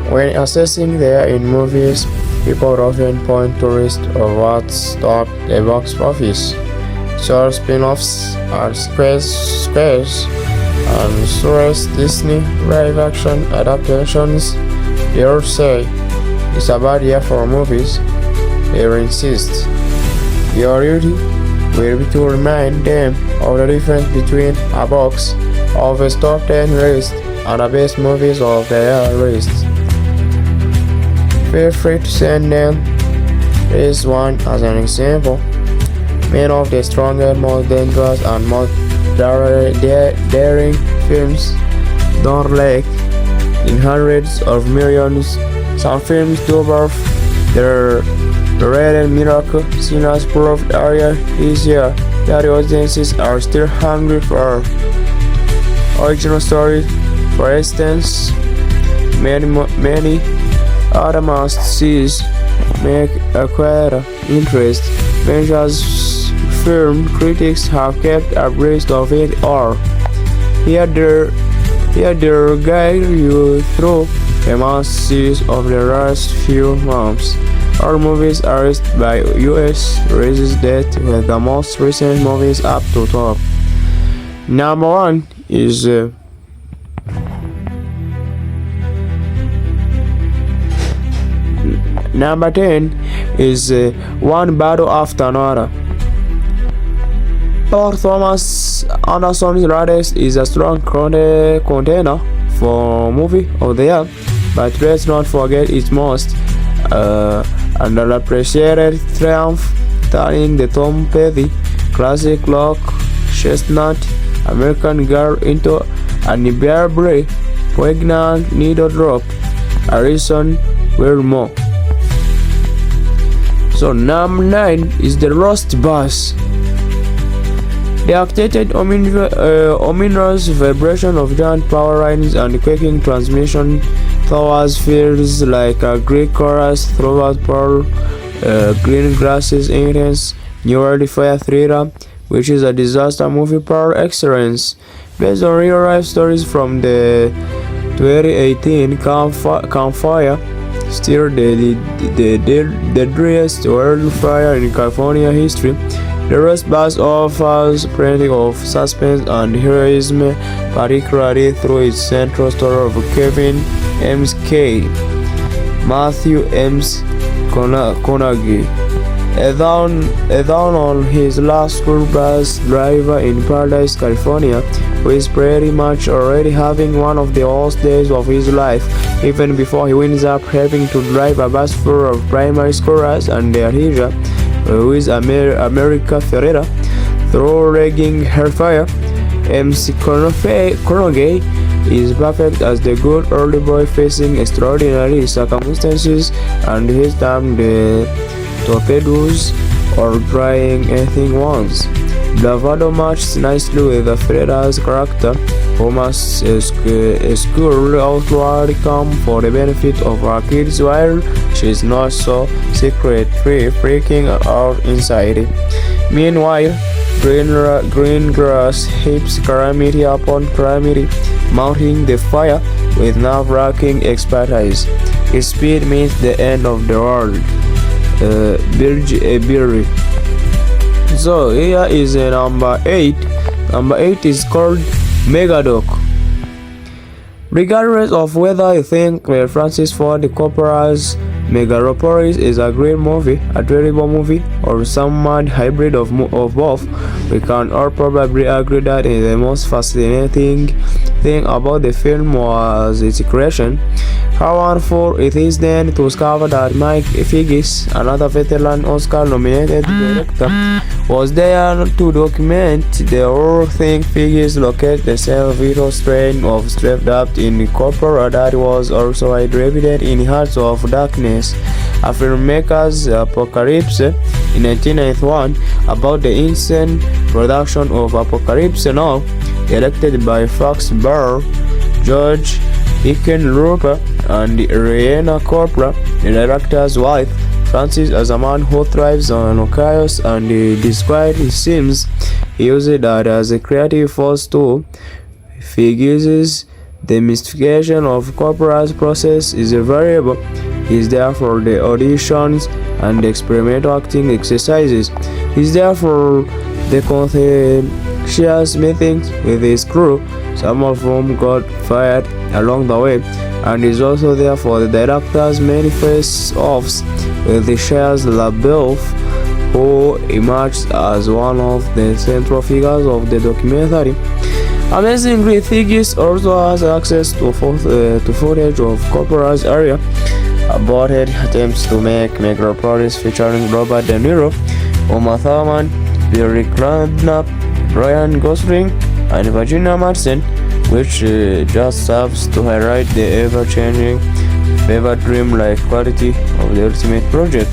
When assessing their in movies, people often point to list of what's topped the box office. So spin-offs are scarce and Suarez Disney live-action adaptations. They all say it's a bad year for movies. They insist. Your duty will be to remind them of the difference between a box office top 10 list and the best movies of the year list. Feel free to send them this one as an example. Many of the strongest, most dangerous, and most daring films don't lack in hundreds of millions. Some films do above their rated miracle. Sinners proved earlier this year that the audiences are still hungry for original stories. For instance, many other must-sees make acquire interest. Measures film critics have kept abreast of it all. Here they guide you through the must-sees of the last few months. All movies are listed by US release date with the most recent movies up to top. Number 1 is Number 10 is One Battle After Another. Paul Thomas Anderson's Raiders is a strong contender for Movie of the Year, but let's not forget its most underappreciated triumph, turning the Tom Petty classic Lock, Chestnut, American Girl into an unbearably poignant needle drop. Harrison Wilmore. So number 9 is The Lost Bus. The activated ominous vibration of giant power lines and quaking transmission towers feels like a Greek chorus throughout Paul Greengrass's intense New World Fire thriller, which is a disaster movie par excellence. Based on real-life stories from the 2018 Campfire, still the deadliest wildfire in California history, The Lost Bus offers plenty of suspense and heroism, particularly through its central story of Kevin M.K. Matthew McConaughey, a down on his last school bus driver in Paradise, California, who is pretty much already having one of the worst days of his life, even before he winds up having to drive a bus full of primary schoolers and their teacher, who is America Ferrera, through raging hellfire. McConaughey is perfect as the good old boy facing extraordinary circumstances, and he's damned the torpedoes or trying anything once. Bravado matches nicely with the Ferrera's character, who must school outward come for the benefit of her kids while she's not so secretly freaking out inside. Meanwhile, Greengrass heaps calamity upon calamity, mounting the fire with nerve-wracking expertise. His speed means the end of the world. Billy. So here is number 8. Number 8 is called Megadoc. Regardless of whether you think Francis Ford Coppola's Megalopolis is a great movie, a terrible movie, or some mad hybrid of both, we can all probably agree that the most fascinating thing about the film was its creation. How wonderful it is then to discover that Mike Figgis, another veteran Oscar-nominated director, was there to document the whole thing. Figgis located the same vital strain of straight-up in Coppola that was also evident in Hearts of Darkness, a filmmaker's Apocalypse in 1991, about the insane production of Apocalypse Now, directed by Fox Burr, George Hickenlooper, and Rhianna Coppola, the director's wife. Francis, as a man who thrives on chaos and described it seems he used that as a creative force too. Figgis The mystification of corporate process is a variable. He's there for the auditions and the experimental acting exercises. He's there for the contentious meetings with his crew, some of whom got fired along the way, and is also there for the director's many face-offs with the Shia LaBeouf, who emerged as one of the central figures of the documentary. Amazingly, Thigis also has access to footage of Corpora's area aborted attempts to make Metropolis featuring Robert De Niro, Uma Thurman, Billy Crudup, Ryan Gosling, and Virginia Madsen, which just serves to highlight the ever-changing, fever dream-like quality of the ultimate project.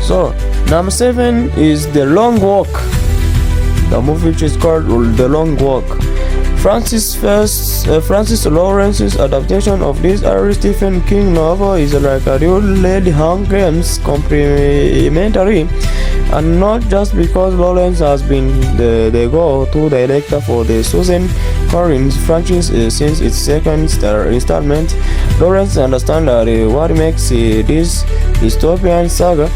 So, number 7 is The Long Walk. The movie which is called The Long Walk. Francis Lawrence's adaptation of this Irish Stephen King novel is like a real Lady Hunger Games complimentary, and not just because Lawrence has been the go-to director for the Susan Collins franchise since its second installment. Lawrence understands that what makes this dystopian saga,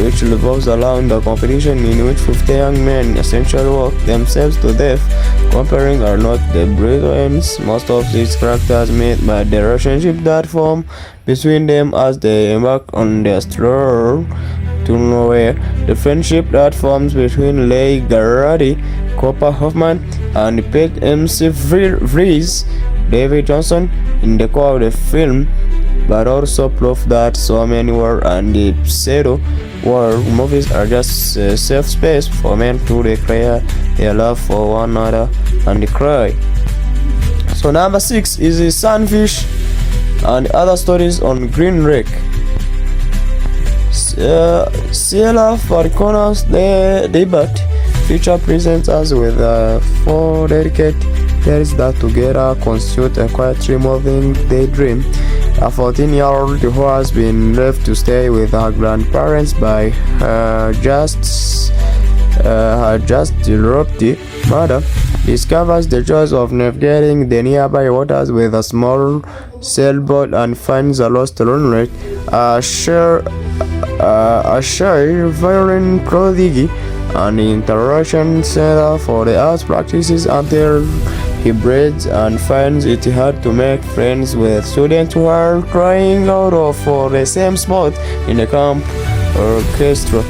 which revolves around the competition in which 50 young men essentially work themselves to death, comparing are not the brutal ends most of these characters meet, but the relationship that form between them as they embark on their stroll to nowhere. The friendship that forms between Leigh Garrity, Cooper Hoffman, and Pete Vries, David Johnson in the core of the film, but also proof that so many war and the pseudo war movies are just safe space for men to declare their love for one another and cry. So number 6 is the Sunfish and other stories on Green Lake. Ciela Falconer's debut feature presents us with 4 dedicated tales that together constitute a quietly moving daydream. A 14-year-old who has been left to stay with her grandparents by her just adopted mother discovers the joys of navigating the nearby waters with a small sailboat and finds a lost runlet, a shy violin prodigy, an interaction center for the arts practices until he breeds and finds it hard to make friends with students who are trying out for the same spot in the camp orchestra.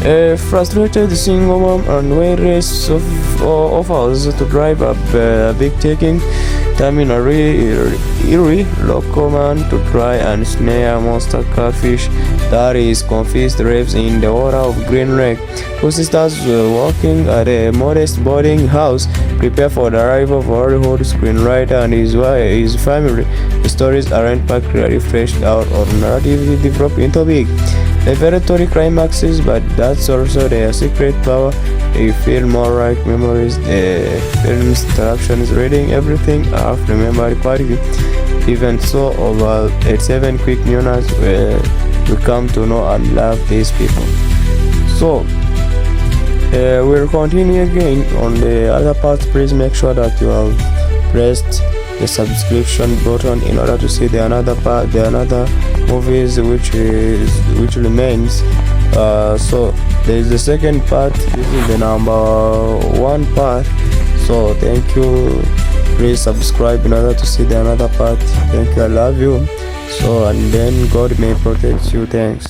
A frustrated single mom and waitress offers to drive a big taking eerie local man to try and snare a monster catfish that is confused raves in the water of Green Lake. Two sisters working at a modest boarding house prepare for the arrival of Hollywood screenwriter and his family. The stories aren't particularly fleshed out or narratively developed into big revelatory climaxes, but that's also their secret power. They feel more like memories. The film's interactions, reading everything I've remembered quietly. Even so, over 7 quick minutes we come to know and love these people. So we'll continue again on the other part. Please make sure that you have pressed the subscription button in order to see the another movies which remains. So there is the second part. This is the number 1 part. So thank you. Please subscribe in order to see the another part. Thank you. I love you. So, and then God may protect you. Thanks.